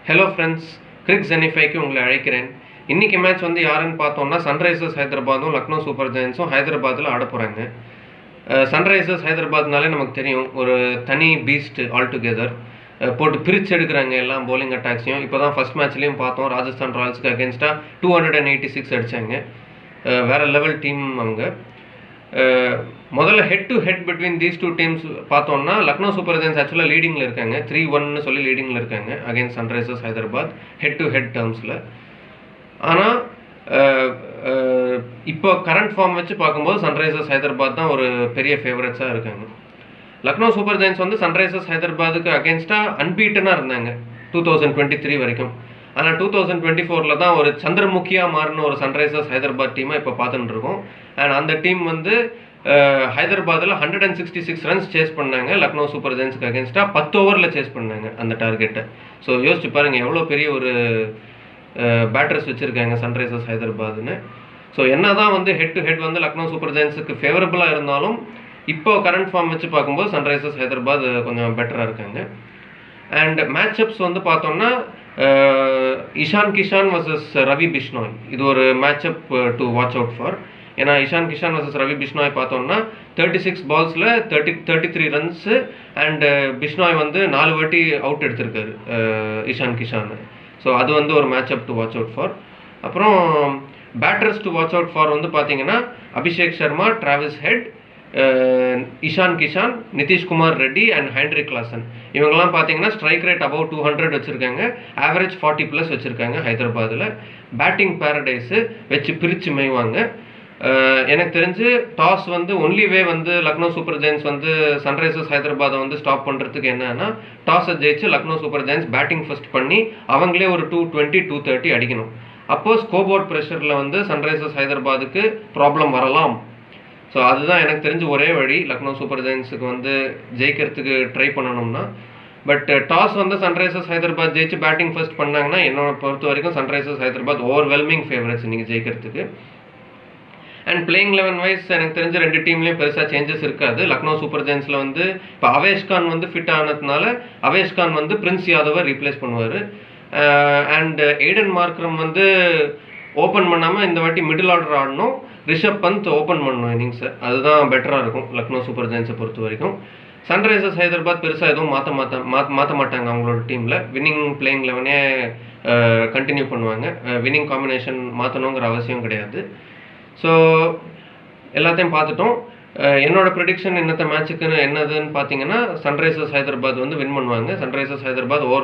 Hello friends, கிரிக் ஜெனிஃபைக்கு உங்களை அழைக்கிறேன். இன்றைக்கி மேட்ச் வந்து யாருன்னு பார்த்தோம்னா சன்ரைசர்ஸ் ஹைதராபாதும் லக்னோ சூப்பர் ஜெயின்ஸும் ஹைதராபாத்தில் ஆட போகிறாங்க. சன்ரைசர்ஸ் ஹைதராபாத்னாலே நமக்கு தெரியும், ஒரு தனி பீஸ்ட் ஆல் டுகெதர். போட்டு பிரித்து எடுக்கிறாங்க எல்லா போலிங் அட்டாக்ஸையும். இப்போ தான் ஃபஸ்ட் மேட்ச்லேயும் பார்த்தோம், ராஜஸ்தான் ராயல்ஸுக்கு அகேன்ஸ்டாக 286 அடித்தாங்க. வேறு லெவல் டீம் அவங்க. முதல்ல head to head between these two teams பார்த்தோம்னா லக்னோ சூப்பர் ஜெயின்ஸ் ஆக்சுவலாக லீடிங்கில் இருக்காங்க, 3-1 சொல்லி லீடிங்கில் இருக்காங்க against Sunrisers Hyderabad head to head டேர்ம்ஸில். ஆனால் இப்போ கரண்ட் ஃபார்ம் வச்சு பார்க்கும்போது சன்ரைசர்ஸ் ஹைதராபாத் தான் ஒரு பெரிய ஃபேவரட்ஸாக இருக்காங்க. லக்னோ சூப்பர் ஜெயின்ஸ் வந்து சன்ரைசர்ஸ் ஹைதராபாத்துக்கு அகேன்ஸ்டாக அன்பீட்டனாக இருந்தாங்க 2023 வரைக்கும். ஆனால் 2024 தான் ஒரு சந்திரமுகியாக மாறின ஒரு சன்ரைசர்ஸ் ஹைதராபாத் டீமை இப்போ பார்த்துட்டு இருக்கோம். அண்ட் அந்த டீம் வந்து ஹைதராபாத்தில் 166 ரன்ஸ் சேஸ் பண்ணாங்க லக்னோ சூப்பர் ஜெயின்ஸுக்கு அகேன்ஸ்டாக 10 ஓவரில் சேஸ் பண்ணாங்க அந்த டார்கெட்டை. ஸோ யோசிச்சு பாருங்கள் எவ்வளோ பெரிய ஒரு பேட்டர்ஸ் வச்சுருக்காங்க சன்ரைசர்ஸ் ஹைதராபாத்னு. ஸோ என்ன தான் வந்து ஹெட் டு ஹெட் வந்து லக்னோ சூப்பர் ஜெயின்ஸுக்கு ஃபேவரபுளாக இருந்தாலும் இப்போ கரண்ட் ஃபார்ம் வச்சு பார்க்கும்போது சன்ரைசர்ஸ் ஹைதராபாத் கொஞ்சம் பெட்டராக இருக்காங்க. அண்ட் மேட்சப்ஸ் வந்து பார்த்தோம்னா இஷான் கிஷான் வர்சஸ் ரவி பிஷ்னாய், இது ஒரு matchup to watch out for. ஏன்னா இஷான் கிஷான் வர்சஸ் ரவி பிஷ்னாய் பார்த்தோம்னா 36 பால்ஸில் 33 ரன்ஸு. அண்டு பிஷ்னாய் வந்து 4 வாட்டி அவுட் எடுத்திருக்காரு இஷான் கிஷான். ஸோ அது வந்து ஒரு matchup to watch out for. அப்புறம் batters to watch out for வந்து பார்த்தீங்கன்னா Abhishek Sharma, Travis head, Ishan Kisan, Nitish Kumar Reddy and Henrik Klaasen. இவங்கெல்லாம் பார்த்தீங்கன்னா ஸ்ட்ரைக் ரேட் அபவ் 200 வச்சுருக்காங்க, ஆவரேஜ் 40+ வச்சுருக்காங்க ஹைதராபாத்தில். பேட்டிங் பேரடைஸு வச்சு பிரித்து மேய்வாங்க. எனக்கு தெரிஞ்சு டாஸ் வந்து ஒன்லி வே வந்து லக்னோ சூப்பர் ஜெயின்ஸ் வந்து சன்ரைசர்ஸ் ஹைதராபாத்தை வந்து ஸ்டாப் பண்ணுறதுக்கு என்னன்னா, டாஸை ஜெயிச்சு Lucknow super giants batting first பண்ணி அவங்களே ஒரு 220, 230 அடிக்கணும். அப்போது ஸ்கோர்போர்ட் ப்ரெஷரில் வந்து சன்ரைசர்ஸ் ஹைதராபாத்துக்கு ப்ராப்ளம் வரலாம். ஸோ அதுதான் எனக்கு தெரிஞ்சு ஒரே வழி லக்னோ சூப்பர் ஜெயின்ஸுக்கு வந்து ஜெயிக்கிறதுக்கு ட்ரை பண்ணணும்னா. பட் டாஸ் வந்து சன்ரைசர்ஸ் ஹைதராபாத் ஜெயிச்சு பேட்டிங் ஃபர்ஸ்ட் பண்ணாங்கன்னா என்னோட பொறுத்த வரைக்கும் சன்ரைசர்ஸ் ஹைதராபாத் ஓவர்வெல்மிங் ஃபேவரட்ஸ் நீங்கள் ஜெயிக்கிறதுக்கு. அண்ட் பிளேயிங் 11 வைஸ் எனக்கு தெரிஞ்ச ரெண்டு டீம்லேயும் பெருசாக சேஞ்சஸ் இருக்காது. லக்னோ சூப்பர் ஜெயின்ஸில் வந்து இப்போ அவேஷ் கான் வந்து ஃபிட் ஆனதுனால அவேஷ் கான் வந்து பிரின்ஸ் யாதவை ரீப்ளேஸ் பண்ணுவார். அண்ட் எய்டன் மார்க்ரம் வந்து ஓப்பன் பண்ணாமல் இந்த வாட்டி மிடில் ஆர்டர் ஆடணும், ரிஷப் பந்த் ஓப்பன் பண்ணணும் இன்னிங்ஸை. அதுதான் பெட்டராக இருக்கும் லக்னோ சூப்பர் ஜெயின்ஸை பொறுத்த வரைக்கும். சன்ரைசர்ஸ் ஹைதராபாத் பெருசாக எதுவும் மாற்ற மாட்டாங்க அவங்களோட டீமில். வின்னிங் பிளேயிங் 11 கண்டினியூ பண்ணுவாங்க. வின்னிங் காம்பினேஷன் மாற்றணுங்கிற அவசியம் கிடையாது. ஸோ எல்லாத்தையும் பார்த்துட்டோம். என்னோட ப்ரெடிக்ஷன் இன்னத்த மேட்சுக்குன்னு என்னதுன்னு பார்த்தீங்கன்னா சன்ரைசர்ஸ் ஹைதராபாத் வந்து வின் பண்ணுவாங்க. Sunrisers Hyderabad over